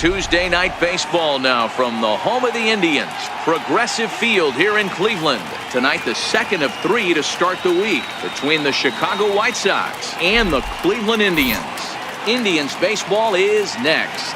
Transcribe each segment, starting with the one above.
Tuesday night baseball now from the home of the Indians, Progressive Field here in Cleveland. Tonight, the second of 3 to start the week between the Chicago White Sox and the Cleveland Indians. Indians baseball is next.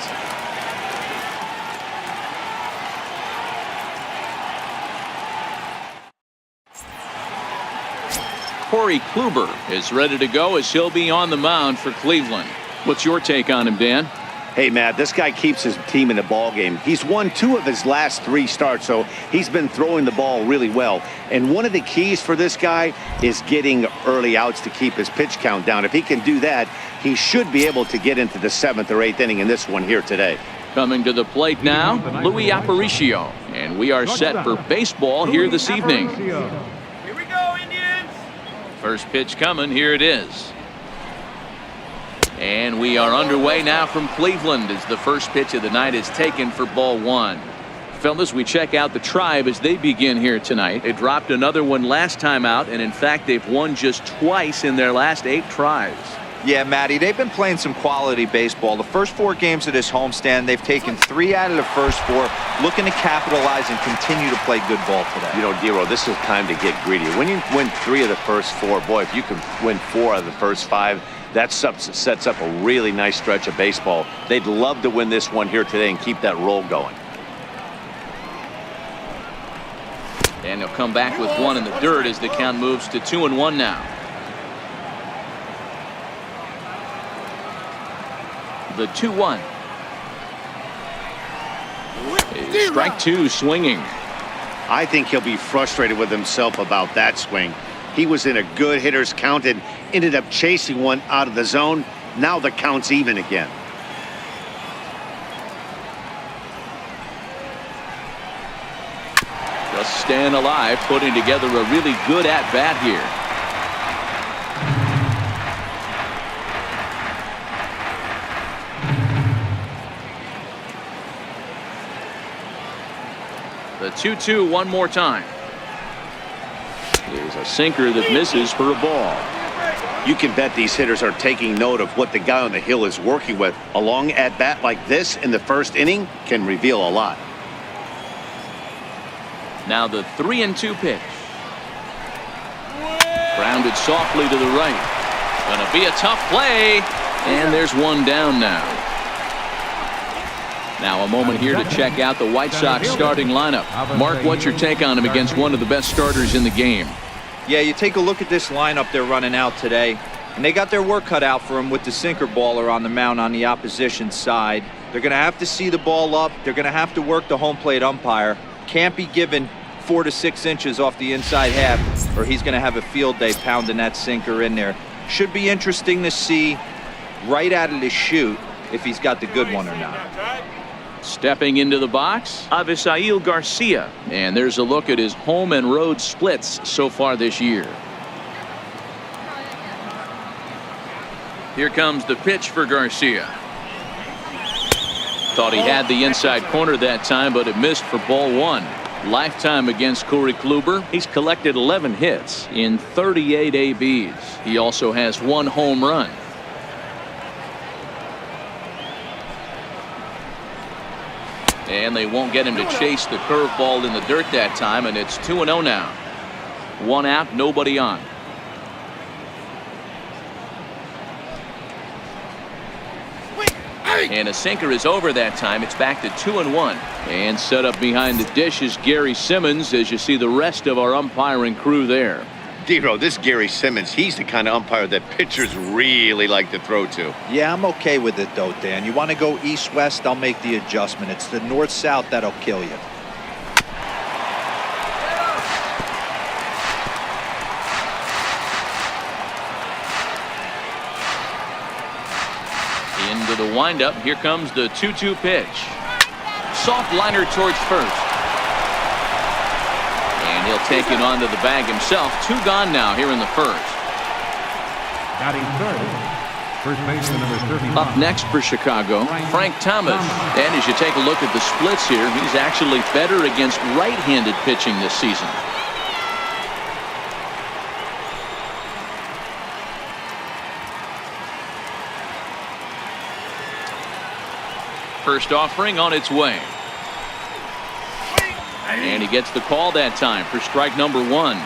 Corey Kluber is ready to go as he'll be on the mound for Cleveland. What's your take on him, Dan? Hey, Matt, this guy keeps his team in the ball game. He's won 2 of his last 3 starts, so he's been throwing the ball really well. And one of the keys for this guy is getting early outs to keep his pitch count down. If he can do that, he should be able to get into the 7th or 8th inning in this one here today. Coming to the plate now, Luis Aparicio. And we are set for baseball here this evening. Here we go, Indians. First pitch coming. Here it is. And we are underway now from Cleveland as the first pitch of the night is taken for ball 1. Fellas, we check out the Tribe as they begin here tonight. They dropped another one last time out, and in fact, they've won just twice in their last 8 tries. Yeah, Matty, they've been playing some quality baseball. The first 4 games of this homestand, they've taken 3 out of the first 4, looking to capitalize and continue to play good ball today. You know, Dero, this is time to get greedy. When you win 3 of the first 4, boy, if you can win 4 out of the first 5, that sets up a really nice stretch of baseball. They'd love to win this one here today and keep that roll going. And they'll come back with 1 in the dirt as the count moves to 2-1 now. The 2-1. Strike 2 swinging. I think he'll be frustrated with himself about that swing. He was in a good hitter's count and ended up chasing one out of the zone. Now the count's even again. Just staying alive, putting together a really good at-bat here. The 2-2 one more time. Is a sinker that misses for a ball. You can bet these hitters are taking note of what the guy on the hill is working with. A long at-bat like this in the first inning can reveal a lot. Now the 3-2 pitch. Grounded softly to the right. Gonna be a tough play. And there's one down now. Now a moment here to check out the White Sox starting lineup. Mark, what's your take on him against one of the best starters in the game? Yeah, you take a look at this lineup they're running out today, and they got their work cut out for them with the sinker baller on the mound on the opposition side. They're going to have to see the ball up. They're going to have to work the home plate umpire. Can't be given 4 to 6 inches off the inside half, or he's going to have a field day pounding that sinker in there. Should be interesting to see right out of the chute if he's got the good one or not. Stepping into the box, Avisail Garcia. And there's a look at his home and road splits so far this year. Here comes the pitch for Garcia. Thought he had the inside corner that time, but it missed for ball 1. Lifetime against Corey Kluber. He's collected 11 hits in 38 ABs. He also has 1 home run. And they won't get him to chase the curveball in the dirt that time, and it's 2-0 now. 1 out, nobody on. And a sinker is over that time. It's back to 2-1. And set up behind the dish is Gary Simmons as you see the rest of our umpiring crew there. Dero, this Gary Simmons, he's the kind of umpire that pitchers really like to throw to. Yeah, I'm okay with it though, Dan. You want to go east-west, I'll make the adjustment. It's the north-south that'll kill you. Into the windup. Here comes the 2-2 pitch. Soft liner towards first. And he'll take it onto the bag himself. 2 gone now here in the first. Batting third, first baseman number 39. Up next for Chicago, Frank Thomas. And as you take a look at the splits here, he's actually better against right-handed pitching this season. First offering on its way. And he gets the call that time for strike number 1.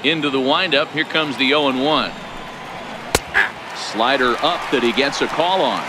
Into the windup. Here comes the 0-1. Slider up that he gets a call on.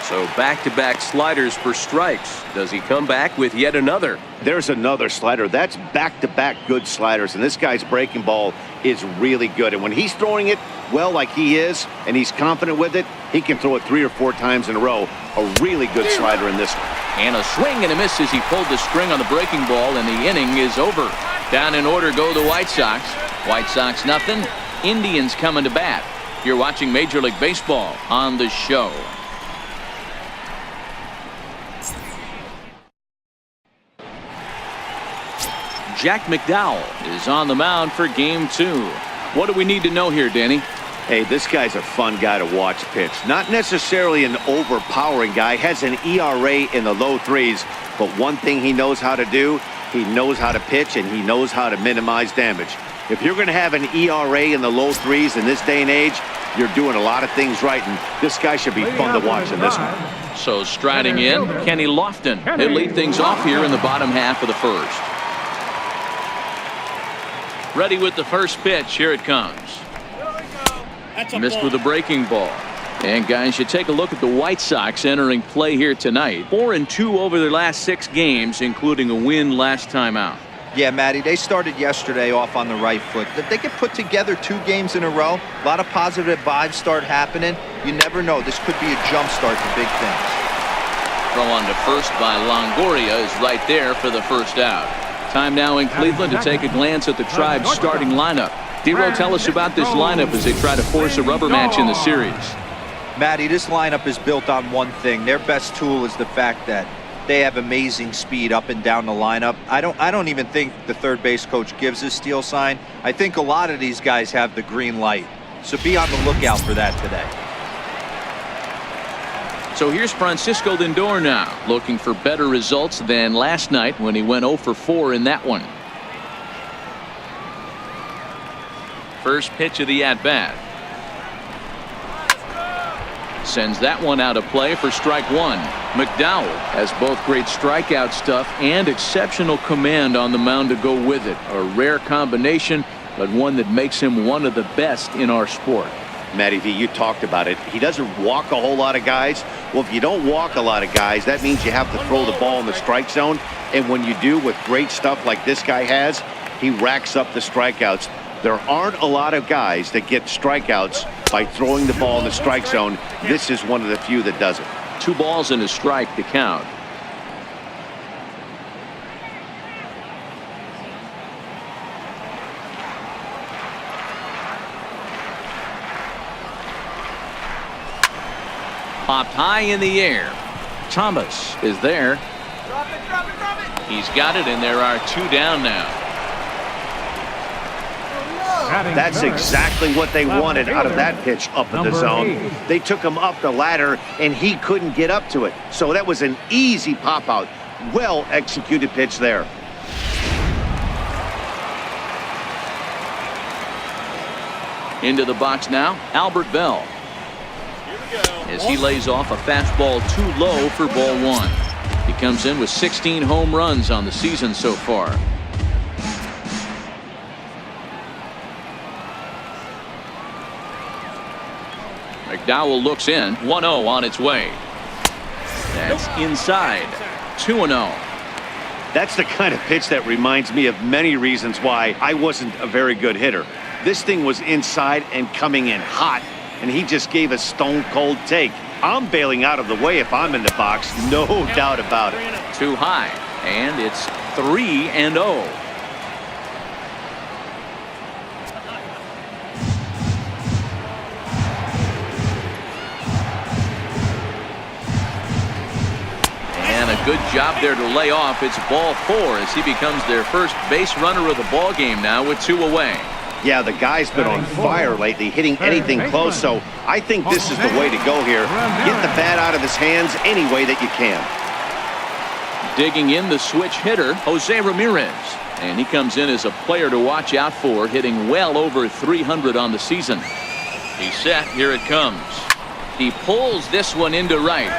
So back-to-back sliders for strikes. Does he come back with yet another? There's another slider. That's back-to-back good sliders, and this guy's breaking ball is really good. And when he's throwing it well like he is, and he's confident with it, he can throw it 3 or 4 times in a row. A really good slider in this one. And a swing and a miss as he pulled the string on the breaking ball, and the inning is over. Down in order go the White Sox. White Sox nothing. Indians coming to bat. You're watching Major League Baseball on the show. Jack McDowell is on the mound for game 2. What do we need to know here, Danny? Hey, this guy's a fun guy to watch pitch. Not necessarily an overpowering guy. Has an ERA in the low 3s. But one thing he knows how to do, he knows how to pitch, and he knows how to minimize damage. If you're going to have an ERA in the low 3s in this day and age, you're doing a lot of things right, and this guy should be fun to watch in this one. So striding in, Kenny Lofton. He'll lead things off here in the bottom half of the first. Ready with the first pitch. Here it comes. Missed with a breaking ball. And guys, you take a look at the White Sox entering play here tonight. 4-2 over their last 6 games, including a win last time out. Yeah, Matty, they started yesterday off on the right foot. If they could put together 2 games in a row, a lot of positive vibes start happening. You never know. This could be a jump start to big things. Throw on to first by Longoria is right there for the first out. Time now in Cleveland to take a glance at the Tribe's starting lineup. D-Row, tell us about this lineup as they try to force a rubber match in the series. Matty, this lineup is built on one thing. Their best tool is the fact that they have amazing speed up and down the lineup. I don't even think the third base coach gives a steal sign. I think a lot of these guys have the green light. So be on the lookout for that today. So here's Francisco Lindor now, looking for better results than last night when he went 0 for 4 in that one. First pitch of the at-bat. Sends that one out of play for strike 1. McDowell has both great strikeout stuff and exceptional command on the mound to go with it. A rare combination, but one that makes him one of the best in our sport. Matty V, you talked about it. He doesn't walk a whole lot of guys. Well, if you don't walk a lot of guys, that means you have to throw the ball in the strike zone. And when you do with great stuff like this guy has, he racks up the strikeouts. There aren't a lot of guys that get strikeouts by throwing the ball in the strike zone. This is one of the few that does it. 2 balls and a strike to count. Popped high in the air. Thomas is there. Drop it, drop it, drop it. He's got it, and there are 2 down now. That's exactly what they wanted out of that pitch up in the zone. They took him up the ladder, and he couldn't get up to it. So that was an easy pop-out. Well-executed pitch there. Into the box now, Albert Bell. As he lays off a fastball too low for ball 1. He comes in with 16 home runs on the season so far. McDowell looks in. 1-0 on its way. That's inside. 2-0. That's the kind of pitch that reminds me of many reasons why I wasn't a very good hitter. This thing was inside and coming in hot, and he just gave a stone-cold take. I'm bailing out of the way if I'm in the box, no doubt about it. Too high, and it's 3-0. And a good job there to lay off. It's ball 4 as he becomes their first base runner of the ball game now with 2 away. Yeah, the guy's been on fire lately, hitting anything close, so I think this is the way to go here. Get the bat out of his hands any way that you can. Digging in, the switch hitter, Jose Ramirez. And he comes in as a player to watch out for, hitting well over 300 on the season. He's set. Here it comes. He pulls this one into right.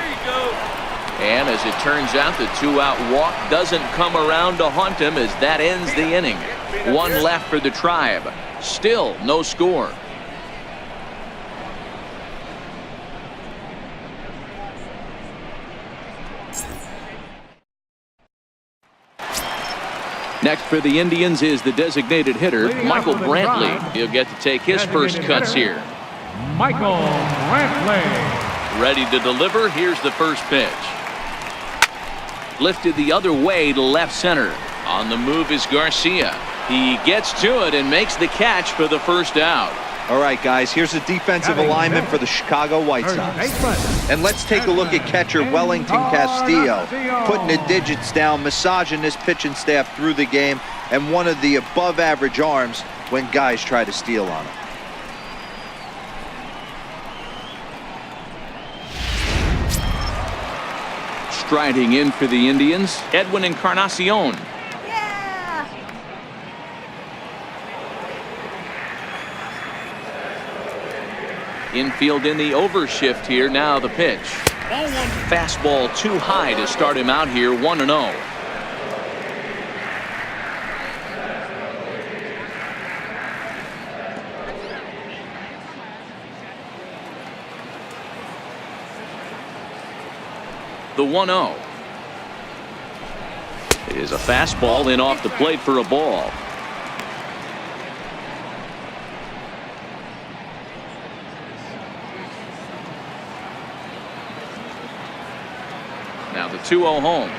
And as it turns out, the 2-out walk doesn't come around to haunt him as that ends the inning. One left for the Tribe. Still no score. Next for the Indians is the designated hitter, Michael Brantley. He'll get to take his first cuts here. Michael Brantley. Ready to deliver. Here's the first pitch. Lifted the other way to left center. On the move is Garcia. He gets to it and makes the catch for the first out. All right, guys, here's the defensive alignment for the Chicago White Sox. And let's take a look at catcher Wellington Castillo, putting the digits down, massaging this pitching staff through the game, and one of the above-average arms when guys try to steal on him. Striding in for the Indians, Edwin Encarnacion. Yeah! Infield in the overshift here. Now the pitch. Fastball too high to start him out here, 1-0. The 1-0 is a fastball in off the plate for a ball. Now the 2-0 home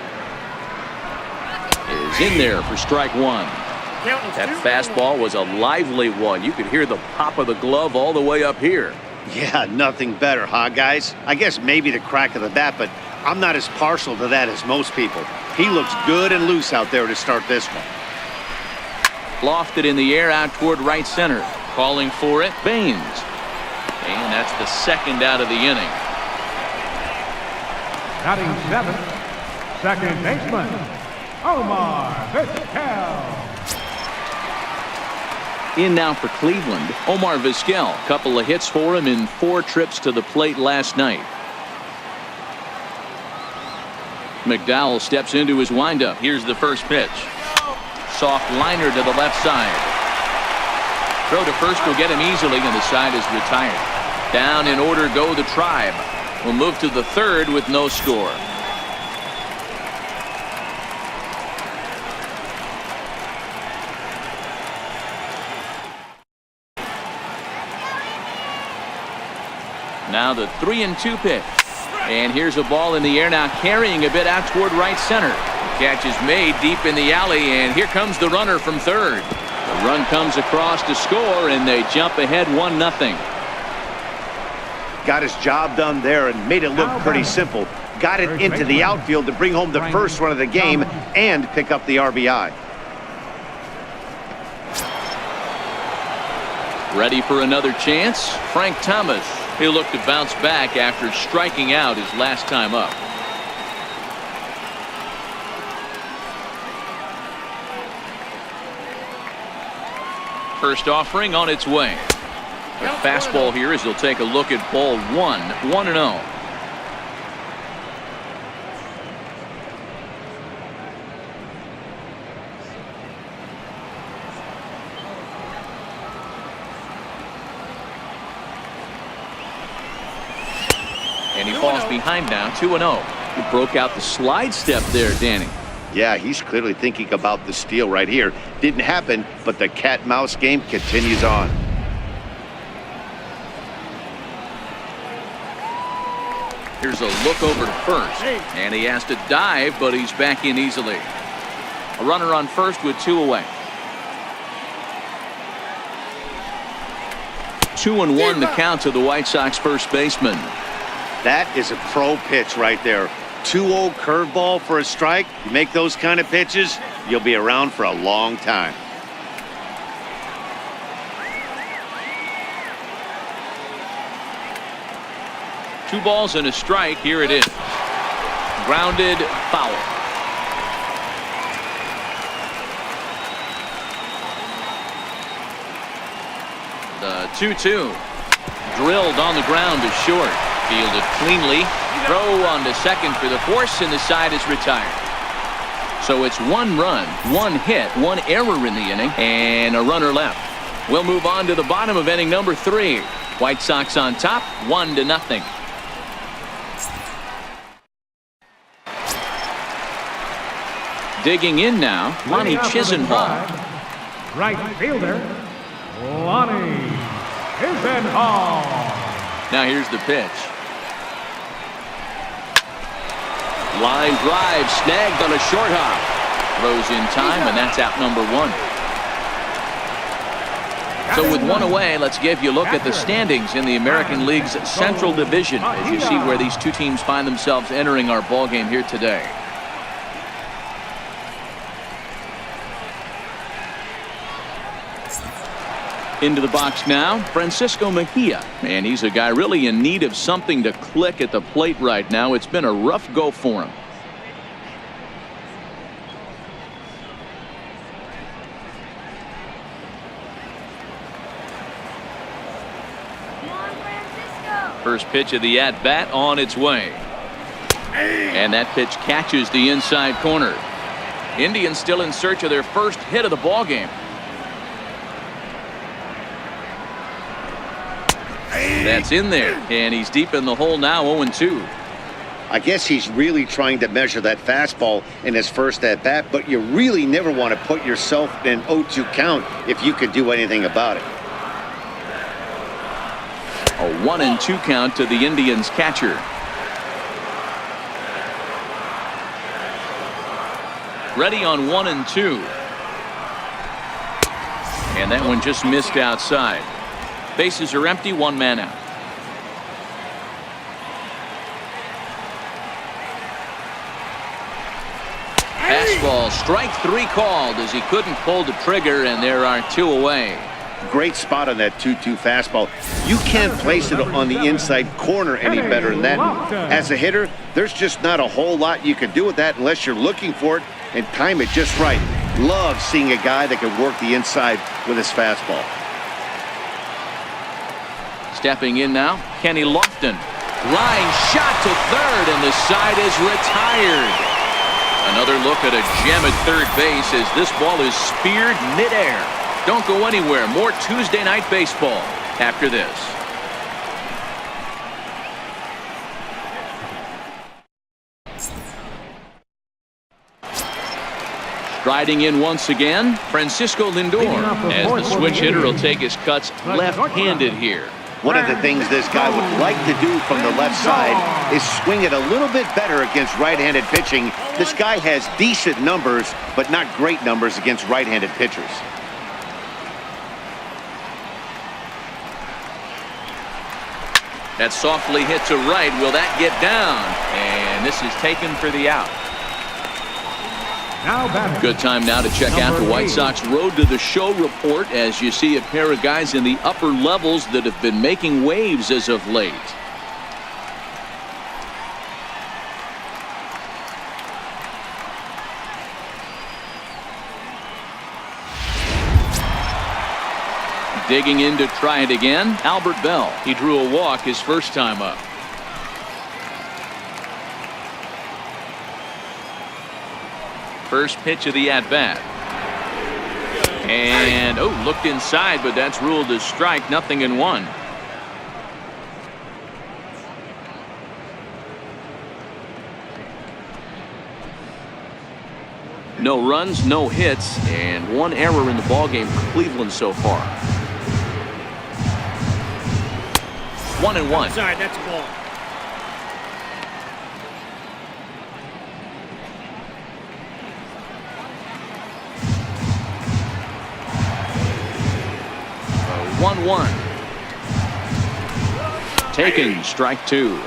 is in there for strike one. That fastball was a lively one. You could hear the pop of the glove all the way up here. Yeah, nothing better, huh, guys? I guess maybe the crack of the bat, but I'm not as partial to that as most people. He looks good and loose out there to start this one. Lofted in the air out toward right center. Calling for it, Baines. And that's the second out of the inning. Batting seventh, second baseman, Omar Vizquel. In now for Cleveland, Omar Vizquel. Couple of hits for him in 4 trips to the plate last night. McDowell steps into his windup. Here's the first pitch. Soft liner to the left side. Throw to first will get him easily, and the side is retired. Down in order go the Tribe. We'll move to the third with no score. Now the 3-2 pitch. And here's a ball in the air now, carrying a bit out toward right center. The catch is made deep in the alley, and here comes the runner from third. The run comes across to score, and they jump ahead 1-0. Got his job done there and made it look pretty simple. Got it into the outfield to bring home the first run of the game and pick up the RBI. Ready for another chance? Frank Thomas. He'll look to bounce back after striking out his last time up. First offering on its way. A fastball here as he'll take a look at ball 1-0. And he falls behind now, 2-0. He broke out the slide step there, Danny. Yeah, he's clearly thinking about the steal right here. Didn't happen, but the cat-mouse game continues on. Here's a look over to first, and he has to dive, but he's back in easily. A runner on first with 2 away. 2-1 the count to the White Sox first baseman. That is a pro pitch right there. 2-0 curveball for a strike. You make those kind of pitches, you'll be around for a long time. Two balls and a strike. Here it is. Grounded, foul. The 2-2. Drilled on the ground is short. Fielded cleanly. Throw on to second for the force, and the side is retired. So it's 1 run, 1 hit, 1 error in the inning, and a runner left. We'll move on to the bottom of inning number 3. White Sox on top, 1-0. Digging in now, Lonnie Chisenhall. Right fielder, Lonnie Chisenhall. Now here's the pitch. Line drive snagged on a short hop. Throws in time, and that's out number 1. So with 1 away, let's give you a look at the standings in the American League's Central Division as you see where these two teams find themselves entering our ball game here today. Into the box now, Francisco Mejia. And he's a guy really in need of something to click at the plate right now. It's been a rough go for him. First pitch of the at-bat on its way. And that pitch catches the inside corner. Indians still in search of their first hit of the ball game. That's in there, and he's deep in the hole now, 0-2. I guess he's really trying to measure that fastball in his first at-bat, but you really never want to put yourself in an 0-2 count if you could do anything about it. A 1-2 count to the Indians catcher. Ready on 1-2. And that one just missed outside. Bases are empty, 1 man out. Fastball, strike 3 called as he couldn't pull the trigger, and there are 2 away. Great spot on that 2-2 fastball. You can't place it on the inside corner any better than that. As a hitter, there's just not a whole lot you can do with that unless you're looking for it and time it just right. Love seeing a guy that can work the inside with his fastball. Stepping in now, Kenny Lofton. Line shot to third, and the side is retired. Another look at a gem at third base as this ball is speared midair. Don't go anywhere. More Tuesday Night Baseball after this. Striding in once again, Francisco Lindor, as the switch hitter will take his cuts left-handed here. One of the things this guy would like to do from the left side is swing it a little bit better against right-handed pitching. This guy has decent numbers, but not great numbers against right-handed pitchers. That softly hit to right. Will that get down? And this is taken for the out. Good time now to check out the White Sox Road to the Show report as you see a pair of guys in the upper levels that have been making waves as of late. Digging in to try it again, Albert Bell. He drew a walk his first time up. First pitch of the at-bat. And, looked inside, but that's ruled as strike, 0-1. No runs, no hits, and 1 error in the ballgame for Cleveland so far. 1-1. Sorry, that's a ball. A 1-1. Taken, strike 2.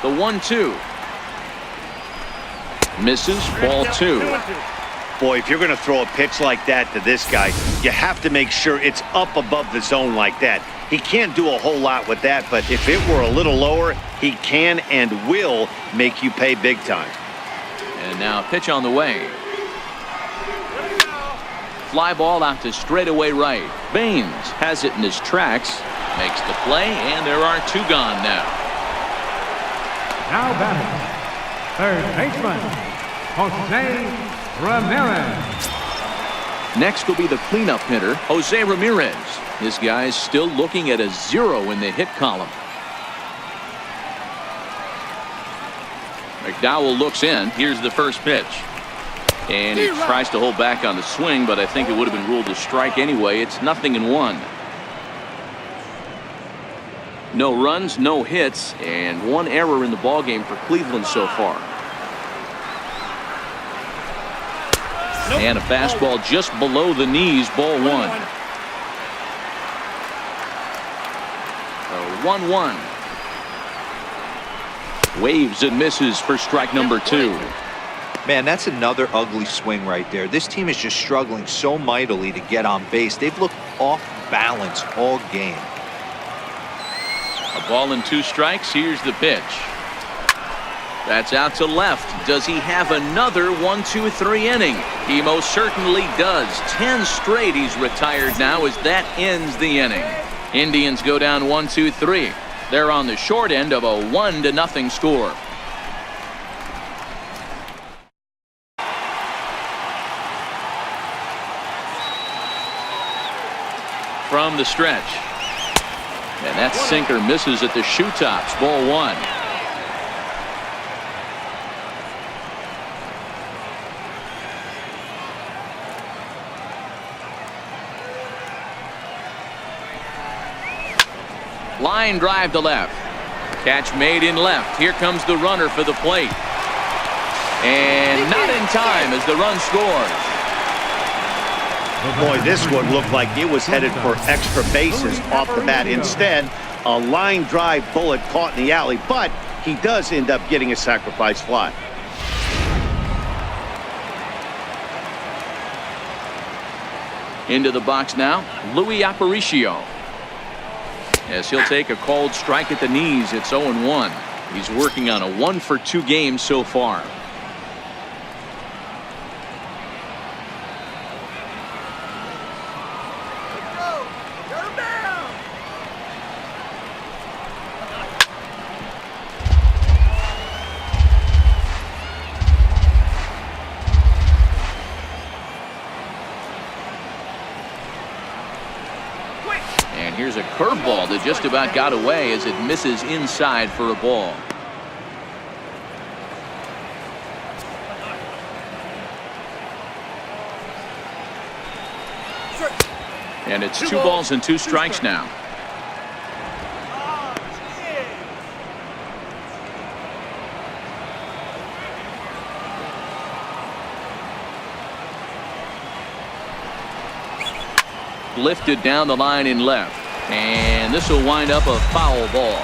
The 1-2. Misses, ball 2. Boy, if you're going to throw a pitch like that to this guy, you have to make sure it's up above the zone like that. He can't do a whole lot with that, but if it were a little lower, he can and will make you pay big time. And now pitch on the way. Fly ball out to straightaway right. Baines has it in his tracks, makes the play, and there are two gone now. Now batting, third baseman, Jose Ramirez. Next will be the cleanup hitter, Jose Ramirez. This guy's still looking at a 0 in the hit column. McDowell looks in. Here's the first pitch. And he tries to hold back on the swing, but I think it would have been ruled a strike anyway. It's 0-1. No runs, no hits, and one error in the ballgame for Cleveland so far. And a fastball just below the knees, ball 1. 1-1. Waves and misses for strike number 2. Man, that's another ugly swing right there. This team is just struggling so mightily to get on base. They've looked off balance all game. A ball and 2 strikes. Here's the pitch. That's out to left. Does he have another 1-2-3 inning? He most certainly does. 10 straight he's retired now as that ends the inning. Indians go down 1-2-3. They're on the short end of a 1-0 score. From the stretch. And that sinker misses at the shoe tops. Ball 1. Line drive to left. Catch made in left. Here comes the runner for the plate. And not in time as the run scores. Boy, this one looked like it was headed for extra bases off the bat. Instead, a line drive bullet caught in the alley, but he does end up getting a sacrifice fly. Into the box now, Louis Aparicio. As he'll take a cold strike at the knees, it's 0-1. He's working on a 1-for-2 game so far. And here's a curveball that just about got away as it misses inside for a ball. And it's 2 balls and 2 strikes now. Lifted down the line in left. And this will wind up a foul ball.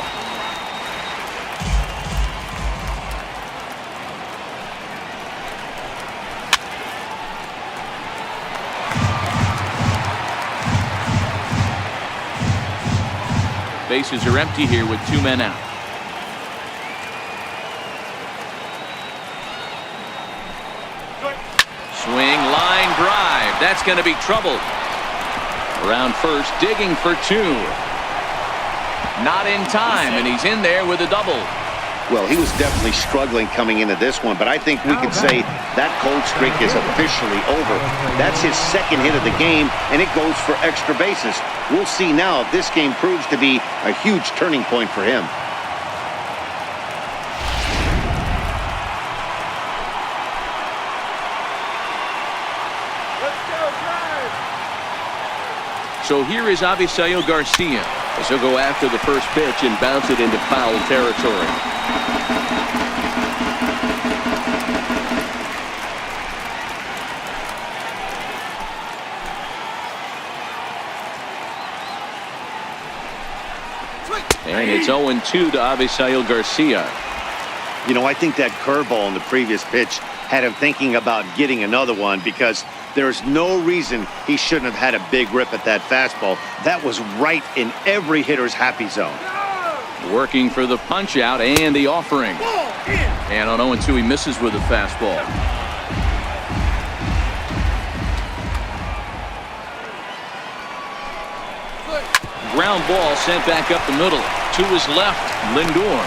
Bases are empty here with 2 men out. Swing, line drive. That's going to be trouble. Around first, digging for 2. Not in time, and he's in there with a double. Well, he was definitely struggling coming into this one, but I think we could say that cold streak is officially over. That's his second hit of the game, and it goes for extra bases. We'll see now if this game proves to be a huge turning point for him. So here is Avisail Garcia as he'll go after the first pitch and bounce it into foul territory. And it's 0-2 to Avisail Garcia. You know, I think that curveball in the previous pitch had him thinking about getting another one, because there's no reason he shouldn't have had a big rip at that fastball. That was right in every hitter's happy zone. Working for the punch out and the offering. And on 0-2, he misses with a fastball. Ground ball sent back up the middle. To his left, Lindor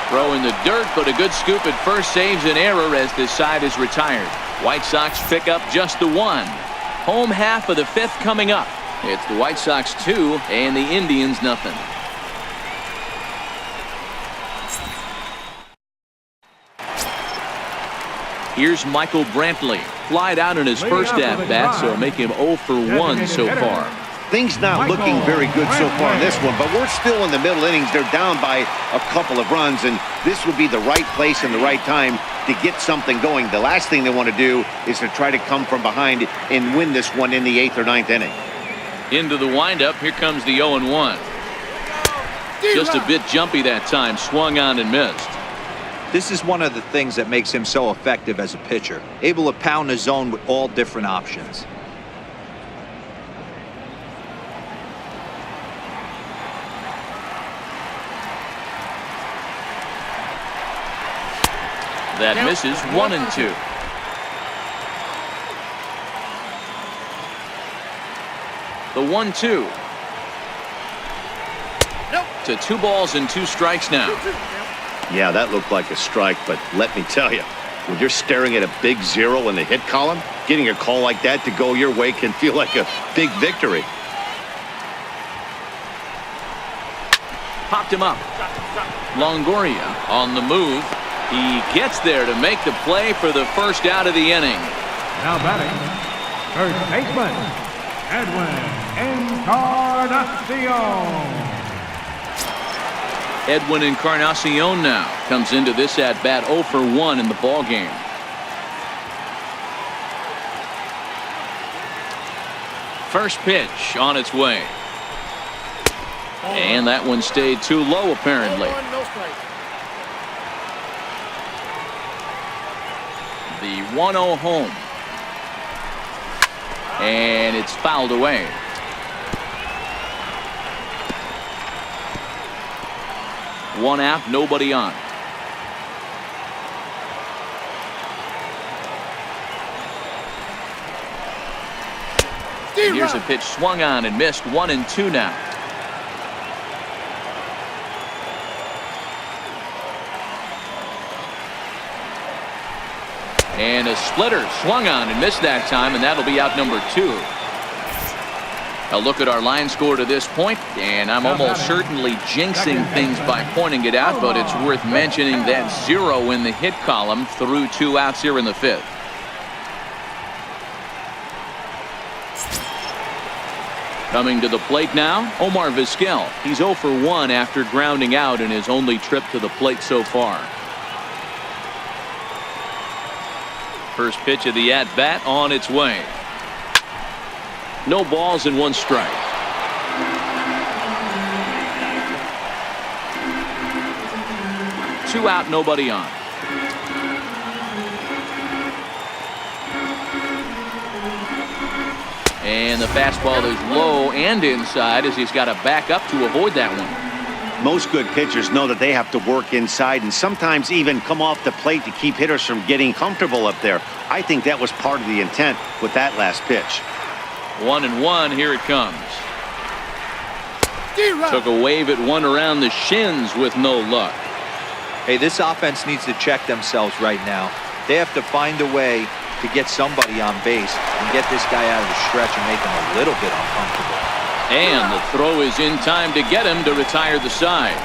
throwing the dirt, but a good scoop at first saves an error as this side is retired. White Sox pick up just the one. Home half of the fifth coming up. It's the White Sox 2 and the Indians nothing. Here's Michael Brantley. Flied out in his first at-bat, so make him 0 for 1 so far. Things not looking very good so far in this one, but we're still in the middle innings. They're down by a couple of runs, and this would be the right place and the right time to get something going. The last thing they want to do is to try to come from behind and win this one in the 8th or 9th inning. Into the windup, here comes the 0-1. Just a bit jumpy that time, swung on and missed. This is one of the things that makes him so effective as a pitcher, able to pound the zone with all different options. That misses. 1-2. The 1-2. To 2 balls and 2 strikes now. Yeah, that looked like a strike, but let me tell you, when you're staring at a big 0 in the hit column, getting a call like that to go your way can feel like a big victory. Popped him up. Longoria on the move. He gets there to make the play for the first out of the inning. Now batting, first baseman, Edwin Encarnacion. Edwin Encarnacion now comes into this at-bat 0 for 1 in the ballgame. First pitch on its way. And that one stayed too low, apparently. The 1-0 home. And it's fouled away. One out, nobody on. Here's a pitch swung on and missed. 1-2 now. And a splitter swung on and missed that time, and that'll be out number 2. A look at our line score to this point, and I'm almost certainly jinxing things by pointing it out, but it's worth mentioning that 0 in the hit column through 2 outs here in the 5th. Coming to the plate now, Omar Vizquel. He's 0 for 1 after grounding out in his only trip to the plate so far. First pitch of the at-bat on its way. No balls and 1 strike. Two out, nobody on. And the fastball is low and inside as he's got to back up to avoid that one. Most good pitchers know that they have to work inside and sometimes even come off the plate to keep hitters from getting comfortable up there. I think that was part of the intent with that last pitch. 1-1, here it comes. Took a wave at one around the shins with no luck. Hey, this offense needs to check themselves right now. They have to find a way to get somebody on base and get this guy out of the stretch and make him a little bit uncomfortable. And the throw is in time to get him to retire the side.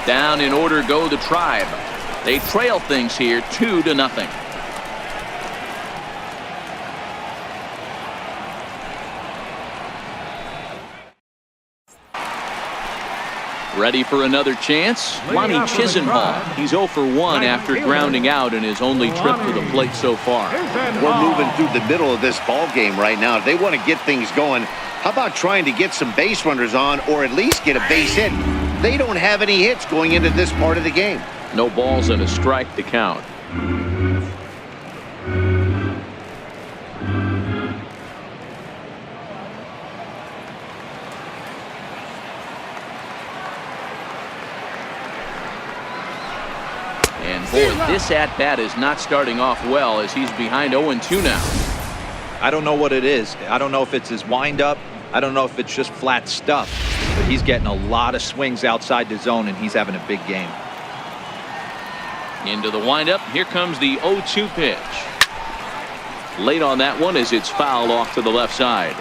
Down in order go the Tribe. They trail things here 2-0. Ready for another chance? Lonnie Chisenhall. He's 0 for 1 after grounding out in his only trip to the plate so far. We're moving through the middle of this ball game right now. If they want to get things going, how about trying to get some base runners on or at least get a base hit? They don't have any hits going into this part of the game. No balls and a strike to count. And boy, this at-bat is not starting off well as he's behind 0-2 now. I don't know what it is. I don't know if it's his windup. I don't know if it's just flat stuff. But he's getting a lot of swings outside the zone, and he's having a big game. Into the windup. Here comes the 0-2 pitch. Late on that one as it's fouled off to the left side.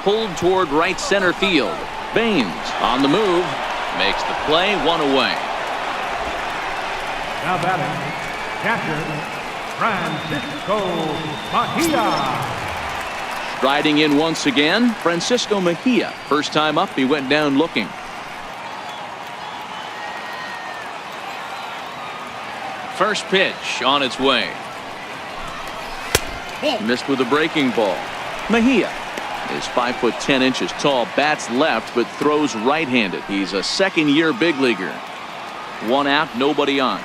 Pulled toward right center field. Baines on the move. Makes the play, one away. Now batting, catcher, Francisco Mejia. Striding in once again, Francisco Mejia. First time up, he went down looking. First pitch on its way. Missed with a breaking ball. Mejia is 5'10" tall, bats left, but throws right-handed. He's a second-year big leaguer. One out, nobody on.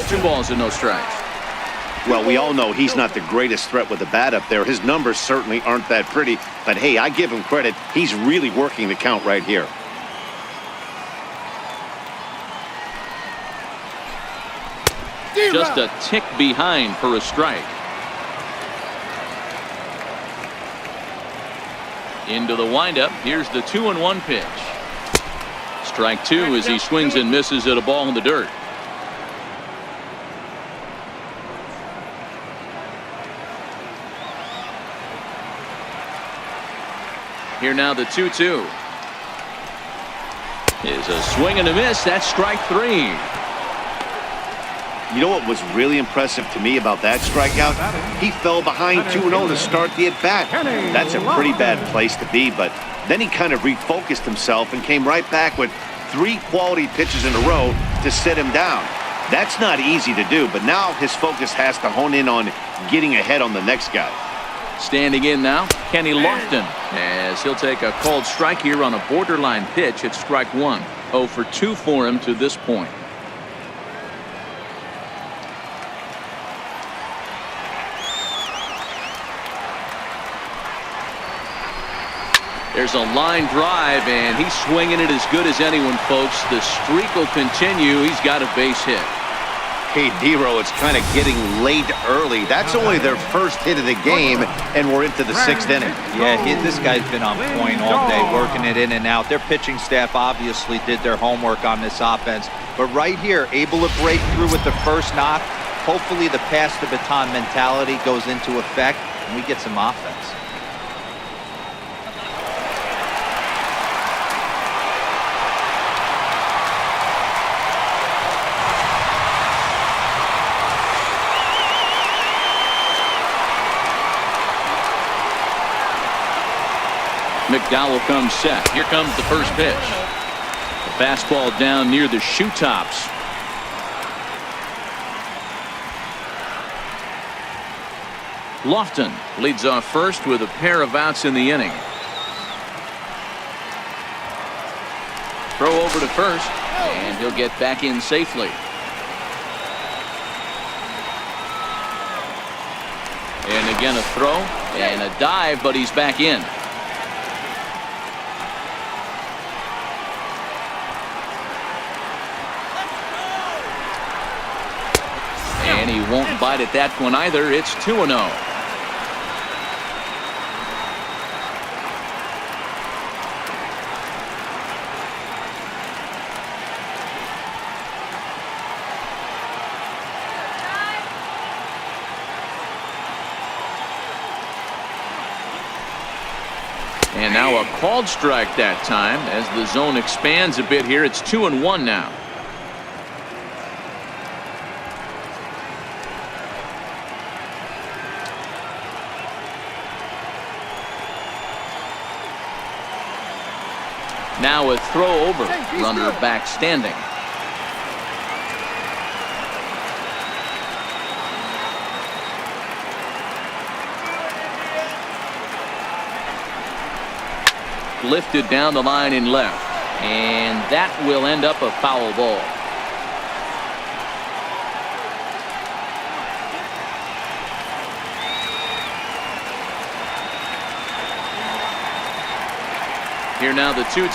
Two balls and no strikes. Well, we all know he's not the greatest threat with the bat up there. His numbers certainly aren't that pretty. But, hey, I give him credit. He's really working the count right here. Just a tick behind for a strike. Into the windup. Here's the 2-1 pitch. Strike two as he swings and misses at a ball in the dirt. Here now the 2-2. Is a swing and a miss. That's strike three. You know what was really impressive to me about that strikeout? He fell behind 2-0 to start the at-bat. That's a pretty bad place to be, but then he kind of refocused himself and came right back with 3 quality pitches in a row to sit him down. That's not easy to do, but now his focus has to hone in on getting ahead on the next guy. Standing in now, Kenny Lofton, as he'll take a called strike here on a borderline pitch at strike one. 0 for 2 for him to this point. There's a line drive, and he's swinging it as good as anyone, folks. The streak will continue. He's got a base hit. Hey, Dero, it's kind of getting late early. That's only their first hit of the game, and we're into the 6th inning. Yeah, this guy's been on point all day, working it in and out. Their pitching staff obviously did their homework on this offense. But right here, able to break through with the first knock. Hopefully the pass the baton mentality goes into effect, and we get some offense. McDowell comes set. Here comes the first pitch. The fastball down near the shoe tops. Lofton leads off first with a pair of outs in the inning. Throw over to first, and he'll get back in safely. And again a throw and a dive, but he's back in. And he won't bite at that one either. It's 2-0. And now a called strike that time as the zone expands a bit here. It's 2-1 now. Now a throw over, runner back standing. Lifted down the line in left, and that will end up a foul ball. Here now the 2-2.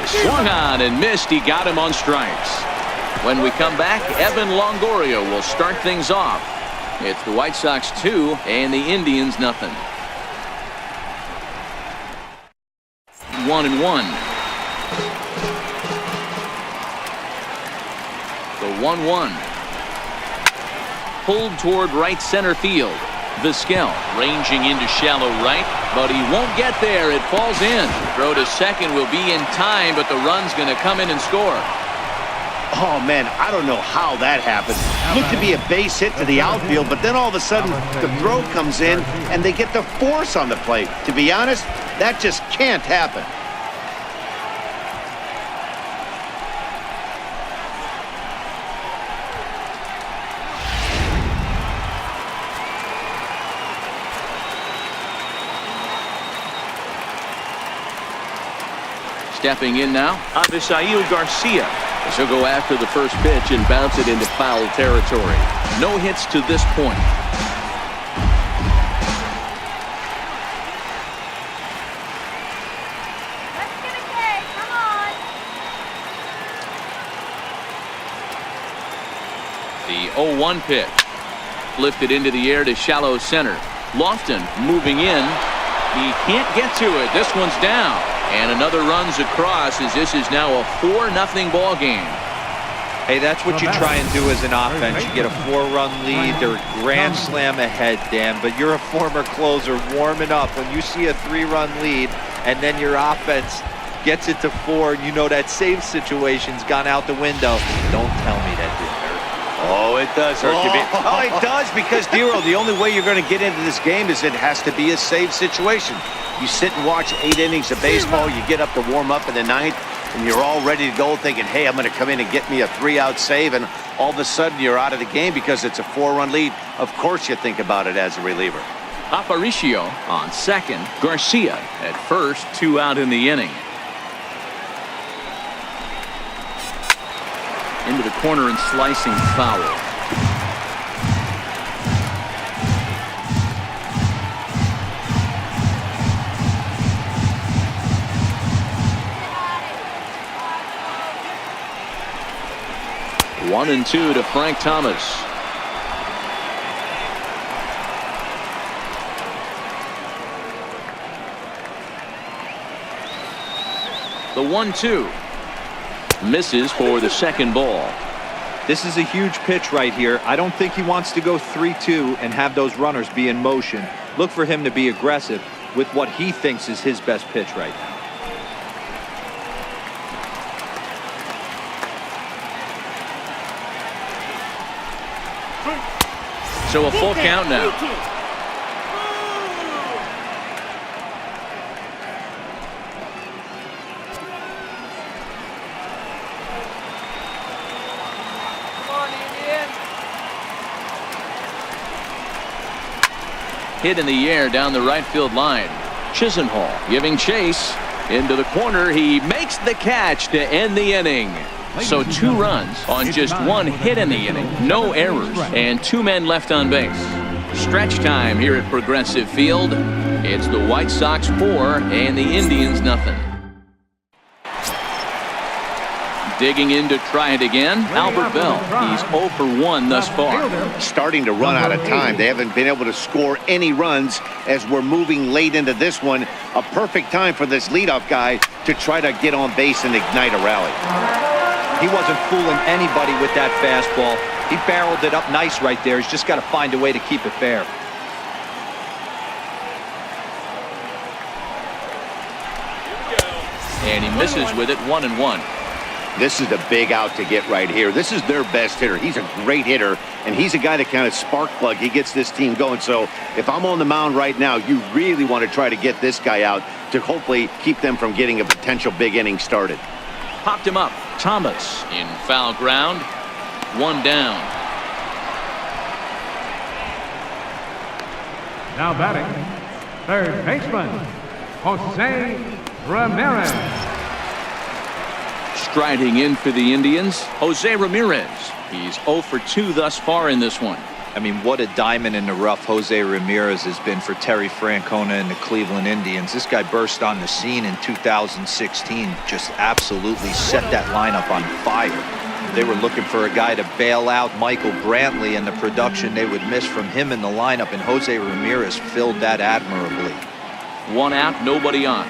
Swung on and missed. He got him on strikes. When we come back, Evan Longoria will start things off. It's the White Sox 2 and the Indians nothing. 1-1. The 1-1. Pulled toward right center field. Vizquel ranging into shallow right, but he won't get there. It falls in. Throw to second will be in time, but the run's going to come in and score. Oh, man, I don't know how that happened. Looked to be a base hit to the outfield, but then all of a sudden the throw comes in and they get the force on the plate. To be honest, that just can't happen. Stepping in now, Avisail Garcia. He'll go after the first pitch and bounce it into foul territory. No hits to this point. Let's get a K. Come on. The 0-1 pitch. Lifted into the air to shallow center. Lofton moving in. He can't get to it. This one's down. And another runs across as this is now a 4-0 ball game. Hey, that's what you try and do as an offense. You get a 4-run lead. They're a grand slam ahead, Dan. But you're a former closer warming up. When you see a 3-run lead and then your offense gets it to 4, and you know that save situation's gone out the window. Don't tell me that didn't hurt. Oh, it does hurt to be. Oh, it does, because, Dero, the only way you're going to get into this game is it has to be a save situation. You sit and watch 8 innings of baseball, you get up to warm up in the 9th, and you're all ready to go thinking, hey, I'm going to come in and get me a 3-out save, and all of a sudden you're out of the game because it's a 4-run lead. Of course you think about it as a reliever. Aparicio on second. Garcia at first. 2 out in the inning. Into the corner and slicing foul. One and 2 to Frank Thomas. The 1-2. Misses for the second ball. This is a huge pitch right here. I don't think he wants to go 3-2 and have those runners be in motion. Look for him to be aggressive with what he thinks is his best pitch right now. So a full count now. Hit in the air down the right field line. Chisenhall giving chase into the corner. He makes the catch to end the inning. So 2 runs on just 1 hit in the inning. No errors and 2 men left on base. Stretch time here at Progressive Field. It's the White Sox 4 and the Indians nothing. Digging in to try it again, Albert Bell. He's 0 for 1 thus far. Starting to run out of time. They haven't been able to score any runs as we're moving late into this one. A perfect time for this leadoff guy to try to get on base and ignite a rally. He wasn't fooling anybody with that fastball. He barreled it up nice right there. He's just got to find a way to keep it fair. And he misses with it. 1-1. This is the big out to get right here. This is their best hitter. He's a great hitter, and he's a guy that kind of spark plug. He gets this team going. So if I'm on the mound right now, you really want to try to get this guy out to hopefully keep them from getting a potential big inning started. Popped him up. Thomas in foul ground. 1 down. Now batting, third baseman, Jose Ramirez. Striding in for the Indians, Jose Ramirez. He's 0 for 2 thus far in this one. I mean, what a diamond in the rough Jose Ramirez has been for Terry Francona and the Cleveland Indians. This guy burst on the scene in 2016, just absolutely set that lineup on fire. They were looking for a guy to bail out Michael Brantley and the production they would miss from him in the lineup, and Jose Ramirez filled that admirably. 1 out, nobody on.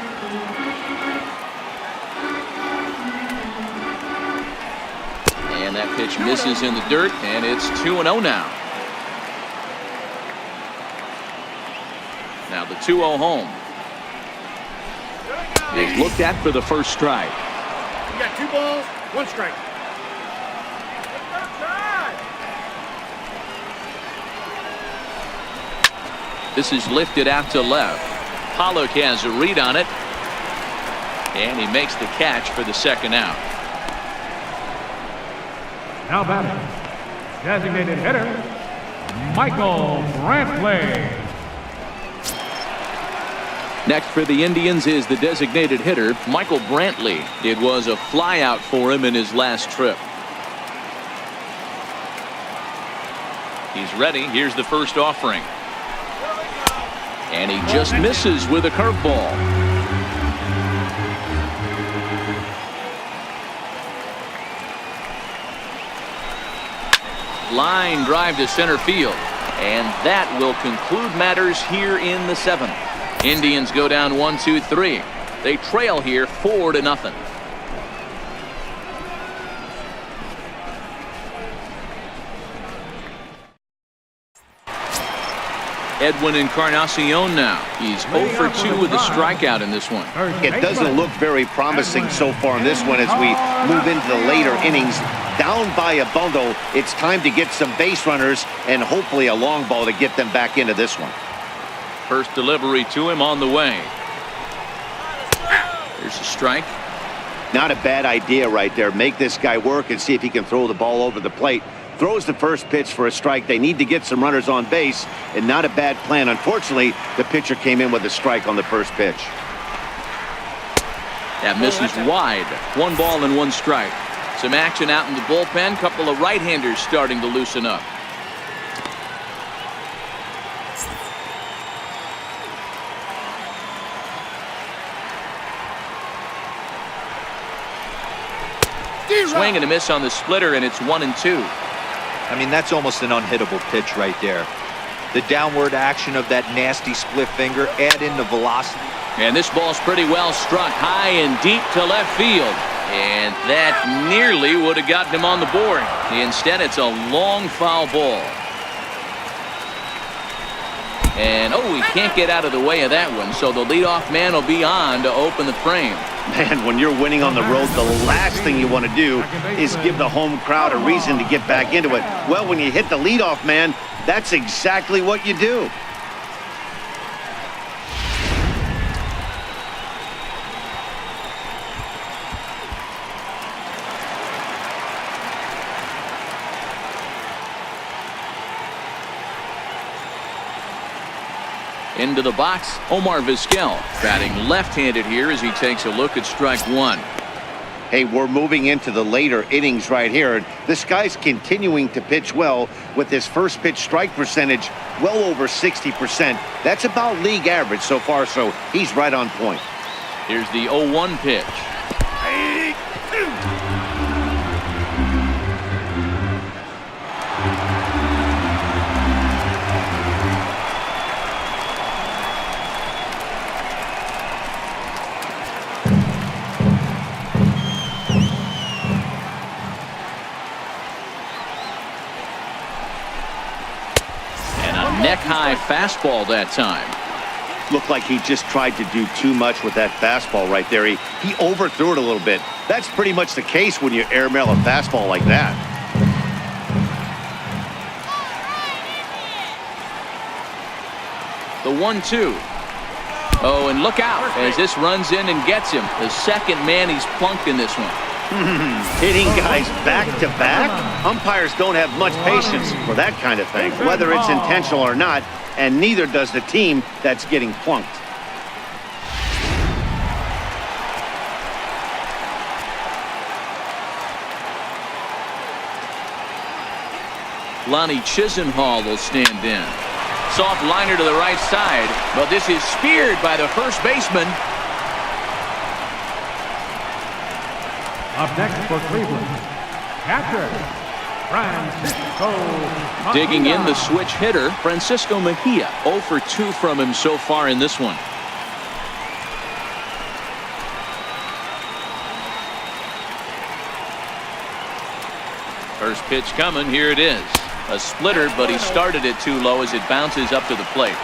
And that pitch misses in the dirt, and it's 2-0 now. Now the 2-0 home is looked at for the first strike. You got 2 balls, 1 strike. This is lifted out to left. Pollock has a read on it, and he makes the catch for the 2nd out. Now batting, designated hitter, Michael Brantley. Next for the Indians is the designated hitter, Michael Brantley. It was a flyout for him in his last trip. He's ready. Here's the first offering. And he just misses with a curveball. Line drive to center field. And that will conclude matters here in the 7th. Indians go down 1-2-3. They trail here 4-0. Edwin Encarnacion now. He's 0 for 2 with a strikeout in this one. It doesn't look very promising so far in this one as we move into the later innings. Down by a bundle, it's time to get some base runners and hopefully a long ball to get them back into this one. First delivery to him on the way. Here's a strike. Not a bad idea right there. Make this guy work and see if he can throw the ball over the plate. Throws the first pitch for a strike. They need to get some runners on base, and not a bad plan. Unfortunately, the pitcher came in with a strike on the first pitch. That misses wide. 1 ball and 1 strike. Some action out in the bullpen. Couple of right-handers starting to loosen up. Swing and a miss on the splitter, and it's 1-2. I mean, that's almost an unhittable pitch right there. The downward action of that nasty split finger, add in the velocity. And this ball's pretty well struck high and deep to left field. And that nearly would have gotten him on the board. Instead, it's a long foul ball. And, oh, he can't get out of the way of that one. So the leadoff man will be on to open the frame. Man, when you're winning on the road, the last thing you want to do is give the home crowd a reason to get back into it. Well, when you hit the leadoff man, that's exactly what you do. Into the box, Omar Vizquel batting left-handed here as he takes a look at strike 1. Hey, we're moving into the later innings right here. This guy's continuing to pitch well with his first pitch strike percentage well over 60%. That's about league average so far, so he's right on point. Here's the 0-1 pitch. Neck-high fastball that time. Looked like he just tried to do too much with that fastball right there. He overthrew it a little bit. That's pretty much the case when you airmail a fastball like that. The 1-2. Oh, and look out as this runs in and gets him. The second man he's plunked in this one. Hitting guys back-to-back? Umpires don't have much patience for that kind of thing, whether it's intentional or not, and neither does the team that's getting plunked. Lonnie Chisenhall will stand in. Soft liner to the right side, but this is speared by the first baseman. Up next for Cleveland, catcher, Francisco Digging in the Mejia. switch hitter, Francisco Mejia. 0 for 2 from him so far in this one. First pitch coming. Here it is. A splitter, but he started it too low as it bounces up to the plate.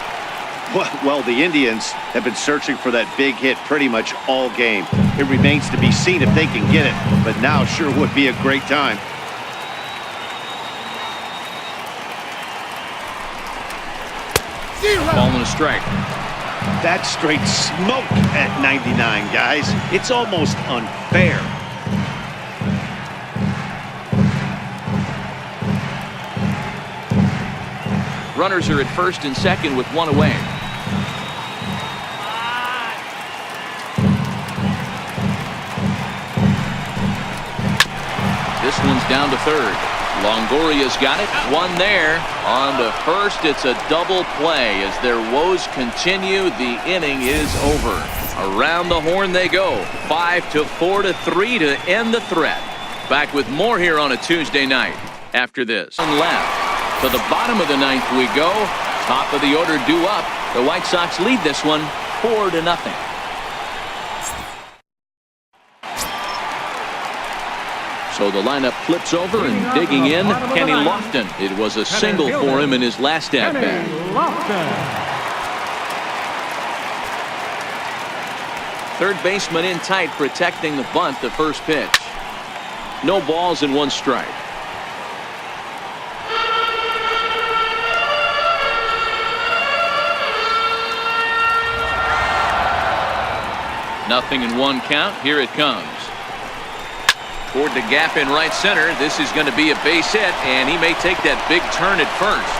Well, the Indians have been searching for that big hit pretty much all game. It remains to be seen if they can get it, but now sure would be a great time. Ball and a strike. That's straight smoke at 99, guys. It's almost unfair. Runners are at first and second with one away. This one's down to third. Longoria's got it. One there. On to first. It's a double play. As their woes continue, the inning is over. Around the horn they go. 5-4-3 to end the threat. Back with more here on a Tuesday night. After this. One left. To the bottom of the ninth we go. Top of the order due up. The White Sox lead this one 4-0. So the lineup flips over and digging in, Kenny Lofton. It was a single for him in his last at-bat. Third baseman in tight, protecting the bunt, the first pitch. No balls and one strike. Nothing in one count. Here it comes. Toward the gap in right center. This is going to be a base hit, and he may take that big turn at first.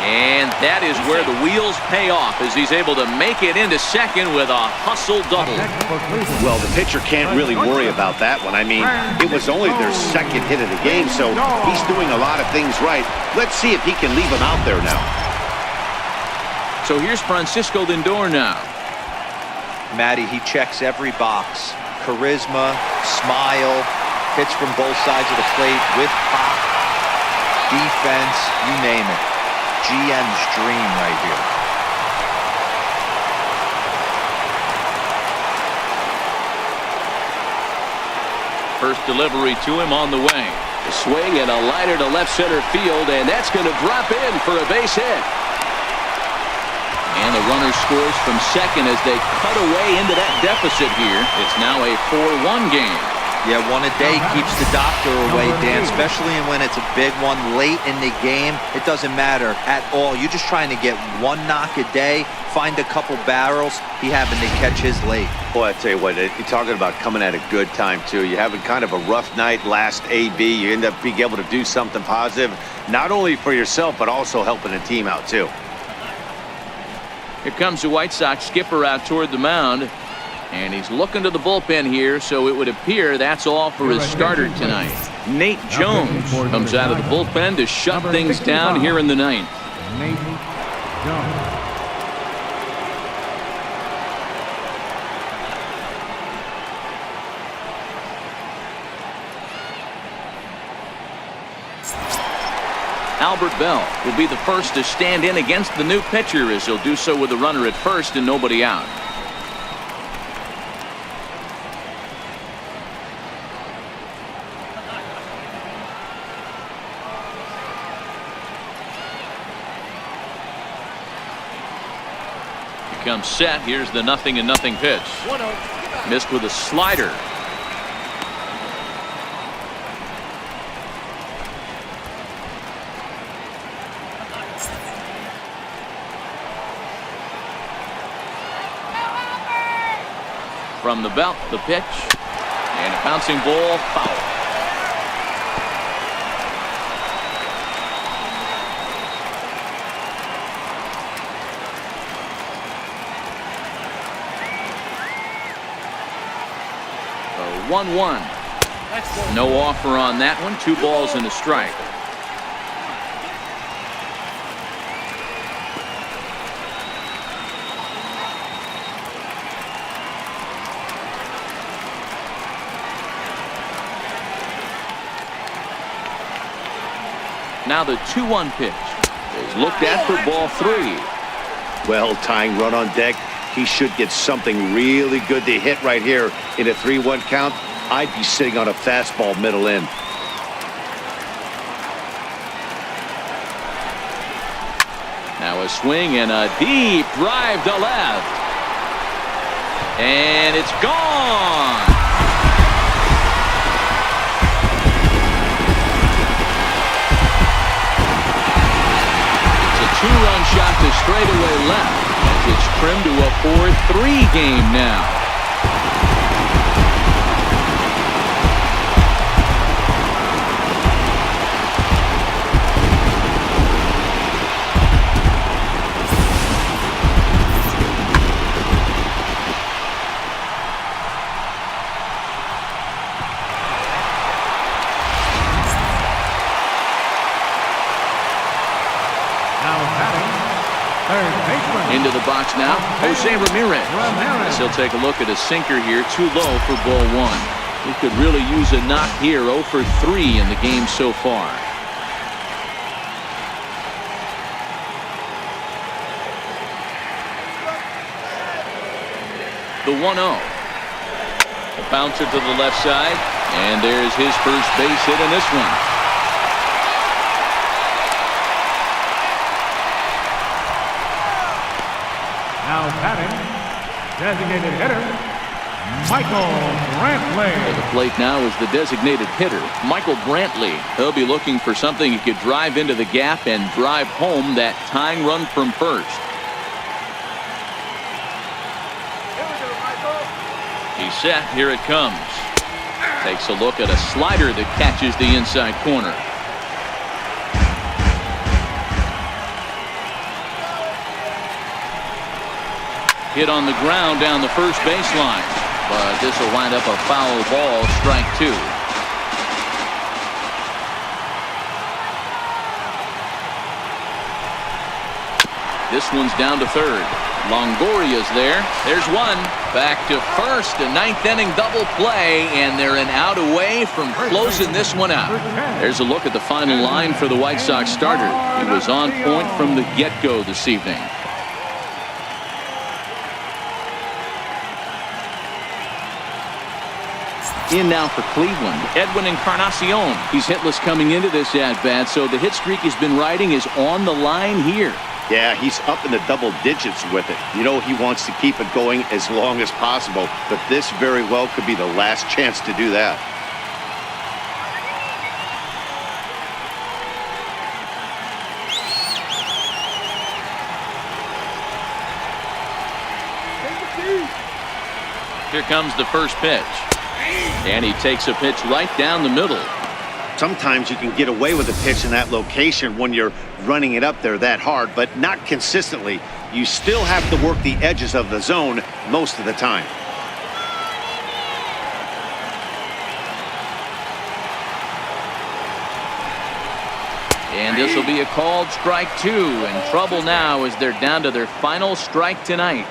And that is where the wheels pay off as he's able to make it into second with a hustle double. Well, the pitcher can't really worry about that one. I mean, it was only their second hit of the game, so he's doing a lot of things right. Let's see if he can leave him out there now. So here's Francisco Lindor now. Matty, he checks every box. Charisma, smile, hits from both sides of the plate with pop, defense, you name it. GM's dream right here. First delivery to him on the way. A swing and a liner to left center field, and that's going to drop in for a base hit. And the runner scores from second as they cut away into that deficit here. It's now a 4-1 game. Yeah, one a day keeps the doctor away, Dan, especially when it's a big one late in the game. It doesn't matter at all. You're just trying to get one knock a day, find a couple barrels. He happened to catch his late. Boy, I tell you what, you're talking about coming at a good time, too. You're having kind of a rough night last AB. You end up being able to do something positive, not only for yourself, but also helping the team out, too. Here comes the White Sox skipper out toward the mound. And he's looking to the bullpen here, so it would appear that's all for his starter tonight. Nate Jones comes out of the bullpen to shut things down here in the ninth. Nate Jones. Albert Bell will be the first to stand in against the new pitcher, as he'll do so with a runner at first and nobody out. Comes set. Here's the 0-0 pitch. Missed with a slider. From the belt, the pitch. And a bouncing ball, foul. So 1-1. No offer on that one. 2 balls and a strike. Now the 2-1 pitch is looked at for ball 3. Well, tying run on deck. He should get something really good to hit right here in a 3-1 count. I'd be sitting on a fastball middle in. Now a swing and a deep drive to left. And it's gone. It's a 2-run shot to straightaway left. As it's trimmed to a 4-3 game now. Into the box now, Jose Ramirez. As he'll take a look at a sinker here, too low for ball 1. He could really use a knock here. 0 for 3 in the game so far. The 1-0. A bouncer to the left side, and there's his first base hit in this one. Now batting, designated hitter, Michael Brantley. At the plate now is the designated hitter, Michael Brantley. He'll be looking for something he could drive into the gap and drive home that tying run from first. He's set. Here it comes. Takes a look at a slider that catches the inside corner. Hit on the ground down the first baseline, but this will wind up a foul ball, strike 2. This one's down to third. Longoria's there. There's one. Back to first. A 9th inning double play, and they're an out away from closing this one out. There's a look at the final line for the White Sox starter. He was on point from the get-go this evening. In now for Cleveland, Edwin Encarnacion. He's hitless coming into this at-bat, so the hit streak he's been riding is on the line here. Yeah, he's up in the double digits with it. You know, he wants to keep it going as long as possible, but this very well could be the last chance to do that. Here comes the first pitch. And he takes a pitch right down the middle. Sometimes you can get away with a pitch in that location when you're running it up there that hard, but not consistently. You still have to work the edges of the zone most of the time. And this will be a called strike 2. In trouble now as they're down to their final strike tonight.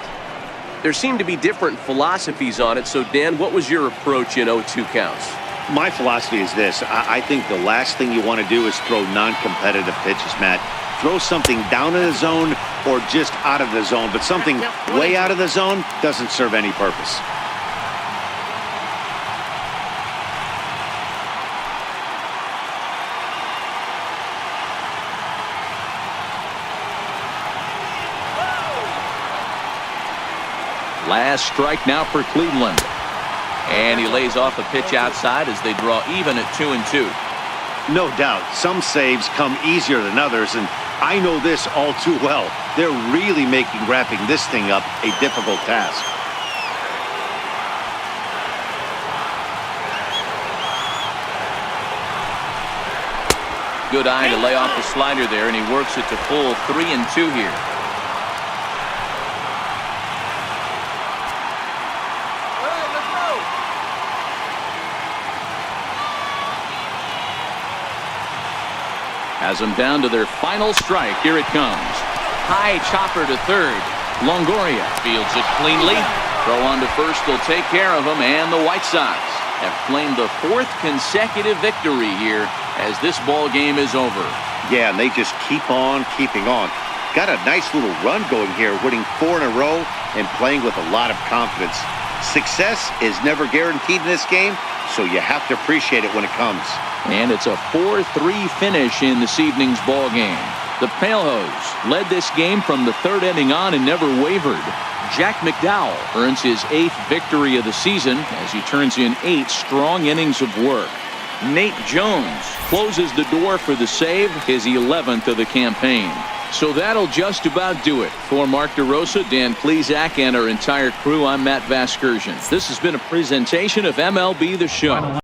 There seem to be different philosophies on it. So, Dan, what was your approach in 0-2 counts? My philosophy is this. I think the last thing you want to do is throw non-competitive pitches, Matt. Throw something down in the zone or just out of the zone, but something way out of the zone doesn't serve any purpose. Last strike now for Cleveland. And he lays off a pitch outside as they draw even at 2-2. No doubt. Some saves come easier than others, and I know this all too well. They're really making wrapping this thing up a difficult task. Good eye to lay off the slider there, and he works it to full 3-2 here. Has them down to their final strike. Here it comes. High chopper to third. Longoria fields it cleanly. Throw on to first will take care of him, and the White Sox have claimed the 4th consecutive victory here as this ball game is over. Yeah, and they just keep on keeping on. Got a nice little run going here, winning 4 in a row and playing with a lot of confidence. Success is never guaranteed in this game, so you have to appreciate it when it comes. And it's a 4-3 finish in this evening's ball game. The Palehose led this game from the 3rd inning on and never wavered. Jack McDowell earns his 8th victory of the season as he turns in 8 strong innings of work. Nate Jones closes the door for the save, his 11th of the campaign. So that'll just about do it. For Mark DeRosa, Dan Plesac, and our entire crew, I'm Matt Vasgersian. This has been a presentation of MLB The Show.